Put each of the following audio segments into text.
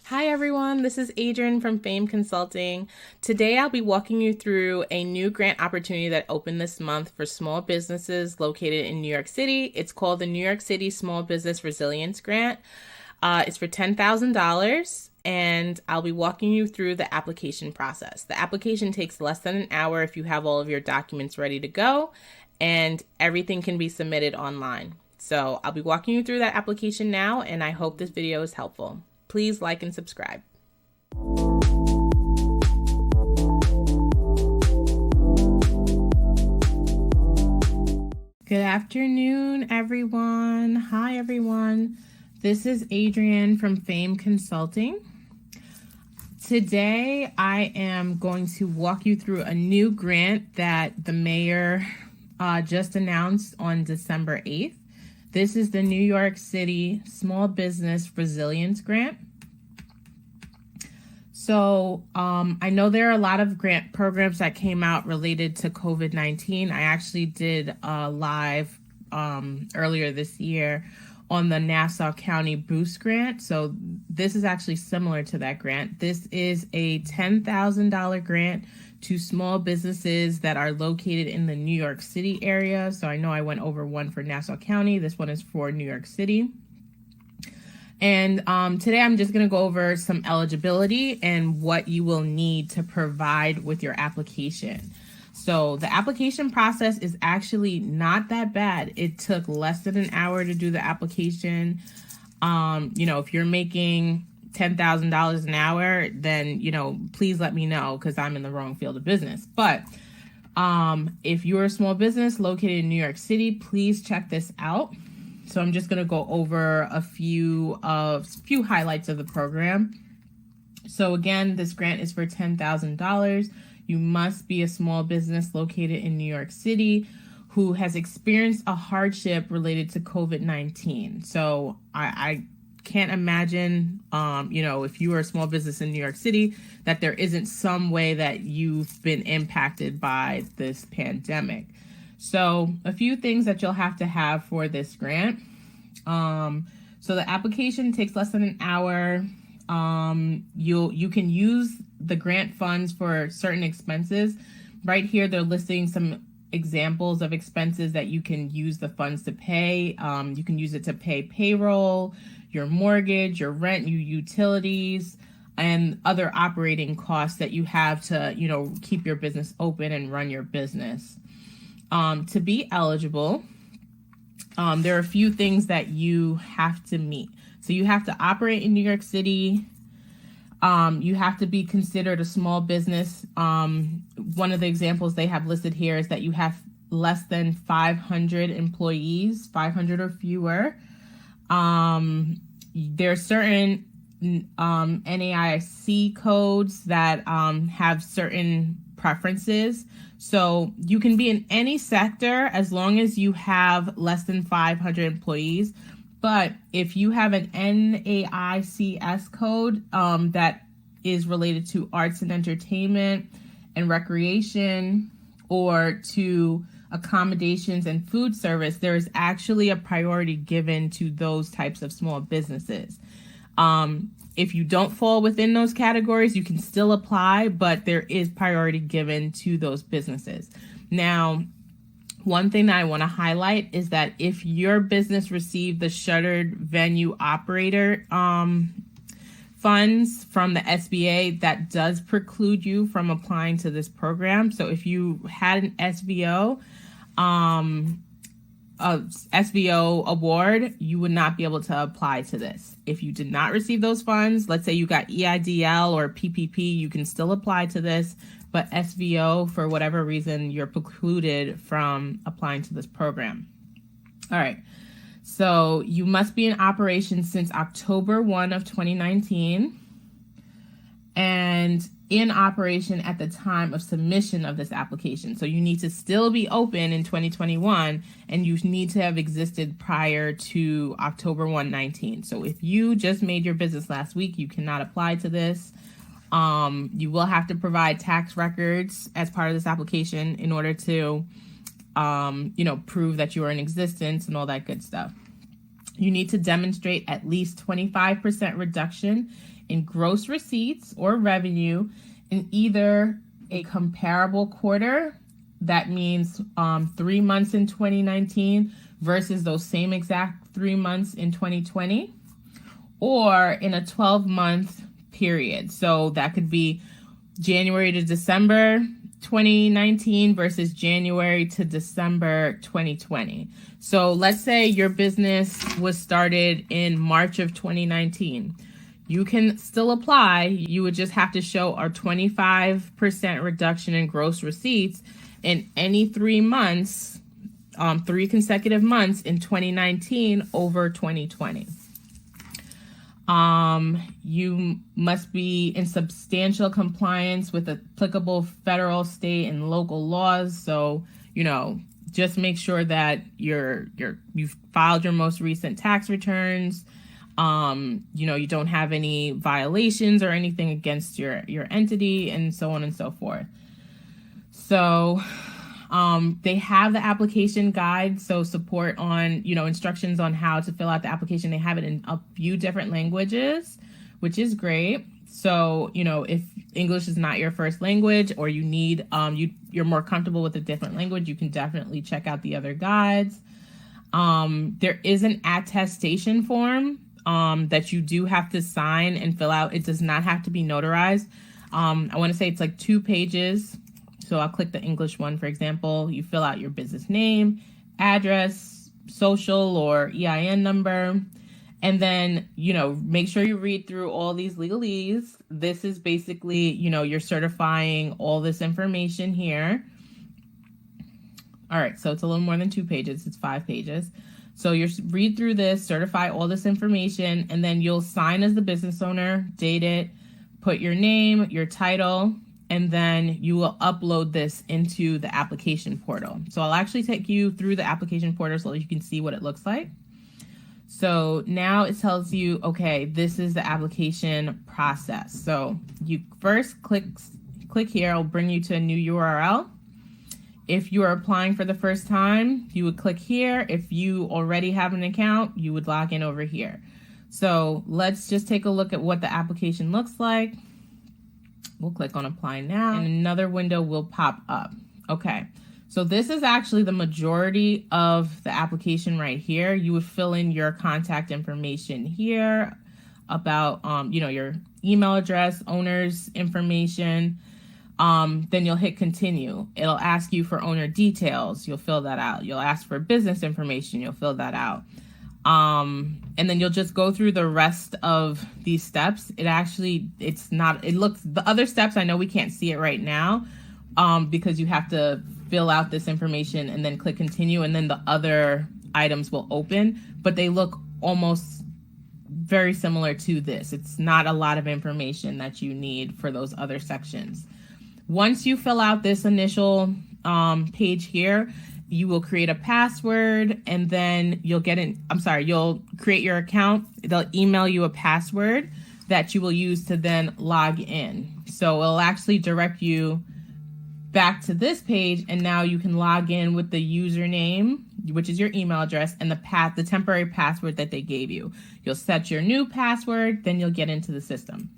Hi everyone, this is Adrienne from Fame Consulting. Today I'll be walking you through a new grant opportunity that opened this month for small businesses located in New York City. It's called the New York City Small Business Resilience Grant. It's for $10,000 and I'll be walking you through the application process. The application takes less than an hour if you have all of your documents ready to go, and everything can be submitted online. So I'll be walking you through that application now, and I hope this video is helpful. Please like and subscribe. Good afternoon, everyone. Hi, everyone. This is Adrienne from Fame Consulting. Today, I am going to walk you through a new grant that the mayor just announced on December 8th. This is the New York City Small Business Resilience Grant. So I know there are a lot of grant programs that came out related to COVID-19. I actually did a live earlier this year on the Nassau County Boost Grant. So this is actually similar to that grant. This is a $10,000 grant to small businesses that are located in the New York City area. So I know I went over one for Nassau County. This one is for New York City. And today I'm just going to go over some eligibility and what you will need to provide with your application. So the application process is actually not that bad. It took less than an hour to do the application. If you're making $10,000 an hour, then, please let me know because I'm in the wrong field of business. But if you're a small business located in New York City, please check this out. So I'm just going to go over a few highlights of the program. So again, this grant is for $10,000. You must be a small business located in New York City who has experienced a hardship related to COVID-19. So I can't imagine, if you are a small business in New York City, that there isn't some way that you've been impacted by this pandemic. So a few things that you'll have to have for this grant. So the application takes less than an hour. You can use the grant funds for certain expenses. Right here, they're listing some examples of expenses that you can use the funds to pay. You can use it to pay payroll, your mortgage, your rent, your utilities, and other operating costs that you have to, keep your business open and run your business. To be eligible, there are a few things that you have to meet. So you have to operate in New York City. You have to be considered a small business. One of the examples they have listed here is that you have less than 500 employees, 500 or fewer. There are certain NAIC codes that have certain preferences. So you can be in any sector as long as you have less than 500 employees. But if you have an NAICS code that is related to arts and entertainment and recreation, or to accommodations and food service, there is actually a priority given to those types of small businesses. If you don't fall within those categories, you can still apply, but there is priority given to those businesses. Now, one thing that I want to highlight is that if your business received the shuttered venue operator funds from the SBA, that does preclude you from applying to this program. So if you had an SVO award, you would not be able to apply to this. If you did not receive those funds, let's say you got EIDL or PPP, you can still apply to this, but SVO, for whatever reason, you're precluded from applying to this program. All right. So you must be in operation since October 1 of 2019 and in operation at the time of submission of this application. So you need to still be open in 2021, and you need to have existed prior to October 1, 19. So if you just made your business last week, you cannot apply to this. You will have to provide tax records as part of this application in order to, prove that you are in existence and all that good stuff. You need to demonstrate at least 25% reduction in gross receipts or revenue in either a comparable quarter, that means 3 months in 2019 versus those same exact 3 months in 2020, or in a 12-month period. So that could be January to December 2019 versus January to December 2020. So let's say your business was started in March of 2019. You can still apply. You would just have to show a 25% reduction in gross receipts in any 3 months, 3 consecutive months in 2019 over 2020. You must be in substantial compliance with applicable federal, state, and local laws. So, just make sure that you've filed your most recent tax returns. You don't have any violations or anything against your entity, and so on and so forth. So, they have the application guide, so support on, instructions on how to fill out the application. They have it in a few different languages, which is great. So, if English is not your first language, or you need, you're more comfortable with a different language, you can definitely check out the other guides. There is an attestation form that you do have to sign and fill out. It does not have to be notarized. I want to say it's like 2 pages. So I'll click the English one, for example. You fill out your business name, address, social or EIN number, and then, make sure you read through all these legalese. This is basically, you're certifying all this information here. All right, so it's a little more than 2 pages. It's 5 pages. So you read through this, certify all this information, and then you'll sign as the business owner, date it, put your name, your title, and then you will upload this into the application portal. So I'll actually take you through the application portal so you can see what it looks like. So now it tells you, okay, this is the application process. So you first click here. It'll bring you to a new URL. If you are applying for the first time, you would click here. If you already have an account, you would log in over here. So let's just take a look at what the application looks like. We'll click on apply now, and another window will pop up. Okay, so this is actually the majority of the application right here. You would fill in your contact information here about, your email address, owner's information. Then you'll hit continue. It'll ask you for owner details. You'll fill that out. You'll ask for business information. You'll fill that out. And then you'll just go through the rest of these steps. The other steps, I know we can't see it right now, because you have to fill out this information and then click continue, and then the other items will open, but they look almost very similar to this. It's not a lot of information that you need for those other sections. Once you fill out this initial page here, you will create a password, and then you'll create your account. They'll email you a password that you will use to then log in. So it'll actually direct you back to this page, and now you can log in with the username, which is your email address, and the temporary password that they gave you. You'll set your new password, then you'll get into the system.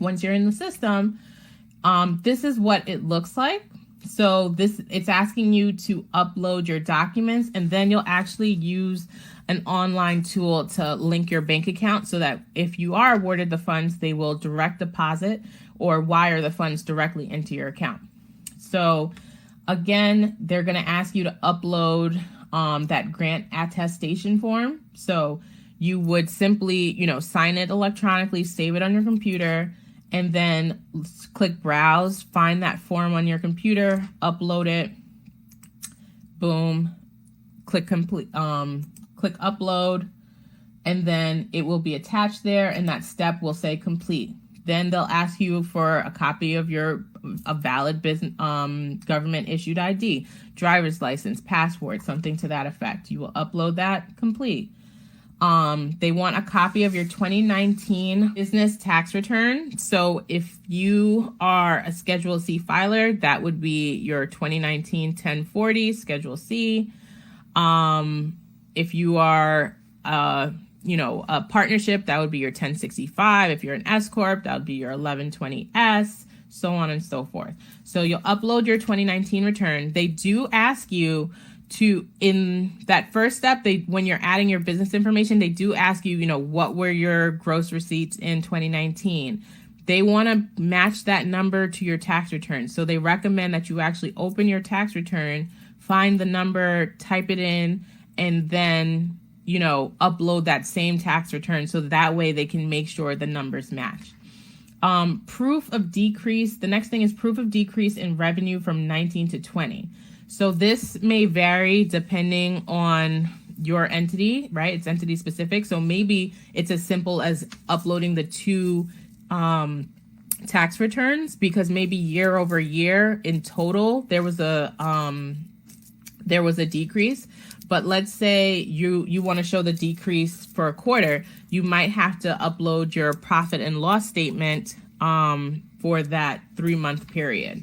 Once you're in the system, this is what it looks like. So it's asking you to upload your documents, and then you'll actually use an online tool to link your bank account so that if you are awarded the funds, they will direct deposit or wire the funds directly into your account. So again, they're going to ask you to upload that grant attestation form. So you would simply, sign it electronically, save it on your computer, and then click browse, find that form on your computer, upload it, boom, click complete, click upload, and then it will be attached there, and that step will say complete. Then they'll ask you for a copy of a valid business, government issued ID, driver's license, passport, something to that effect. You will upload that, complete. They want a copy of your 2019 business tax return. So if you are a Schedule C filer, that would be your 2019 1040 Schedule C. If you are a partnership, that would be your 1065. If you're an S Corp, that would be your 1120S, so on and so forth. So you'll upload your 2019 return. They do ask you to, in that first step, when you're adding your business information, they do ask you, what were your gross receipts in 2019? They want to match that number to your tax return. So they recommend that you actually open your tax return, find the number, type it in, and then, upload that same tax return. So that way they can make sure the numbers match. Proof of decrease. The next thing is proof of decrease in revenue from 19 to 20. So this may vary depending on your entity, right? It's entity specific. So maybe it's as simple as uploading the two tax returns, because maybe year over year in total there was a decrease. But let's say you want to show the decrease for a quarter, you might have to upload your profit and loss statement for that 3-month period.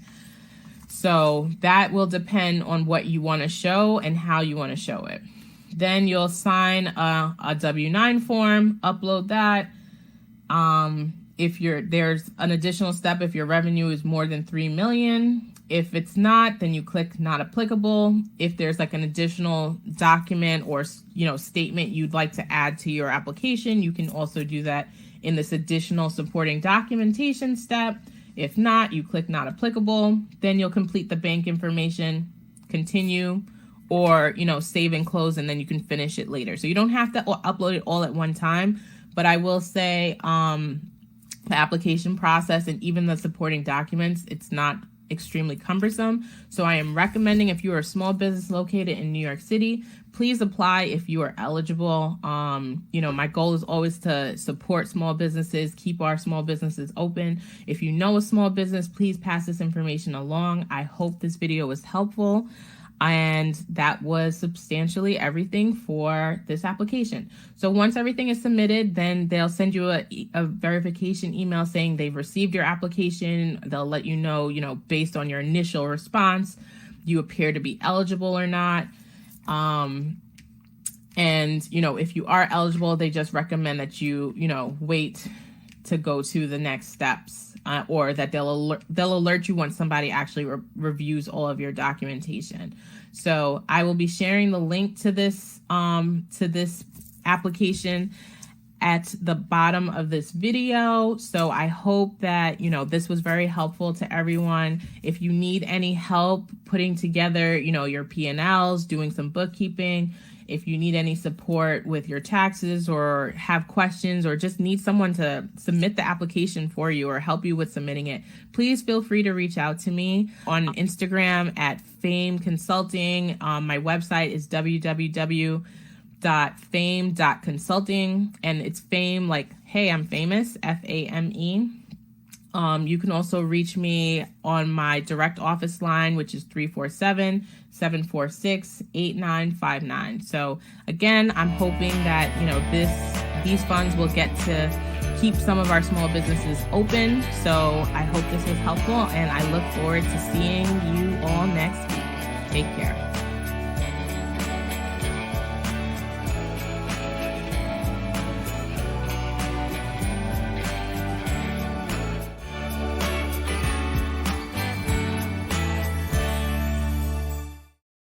So that will depend on what you want to show and how you want to show it. Then you'll sign a W-9 form, upload that. There's an additional step if your revenue is more than 3 million. If it's not, then you click not applicable. If there's like an additional document or, statement you'd like to add to your application, you can also do that in this additional supporting documentation step. If not, you click not applicable. Then you'll complete the bank information, continue, or, save and close, and then you can finish it later. So you don't have to upload it all at one time, but I will say the application process and even the supporting documents, it's not extremely cumbersome. So I am recommending, if you are a small business located in New York City, please apply if you are eligible. My goal is always to support small businesses, keep our small businesses open. If you know a small business, please pass this information along. I hope this video was helpful. And that was substantially everything for this application. So once everything is submitted, then they'll send you a verification email saying they've received your application. They'll let you know, based on your initial response, you appear to be eligible or not. If you are eligible, they just recommend that you, wait to go to the next steps, or that they'll alert you once somebody actually reviews all of your documentation. So I will be sharing the link to this application at the bottom of this video. So I hope that, this was very helpful to everyone. If you need any help putting together, your P&Ls, doing some bookkeeping, if you need any support with your taxes or have questions or just need someone to submit the application for you or help you with submitting it, please feel free to reach out to me on Instagram at Fame Consulting. My website is www.fame.consulting, and it's fame like, hey, I'm famous, FAME. You can also reach me on my direct office line, which is 347-746-8959. So again, I'm hoping that, these funds will get to keep some of our small businesses open. So I hope this was helpful, and I look forward to seeing you all next week. Take care.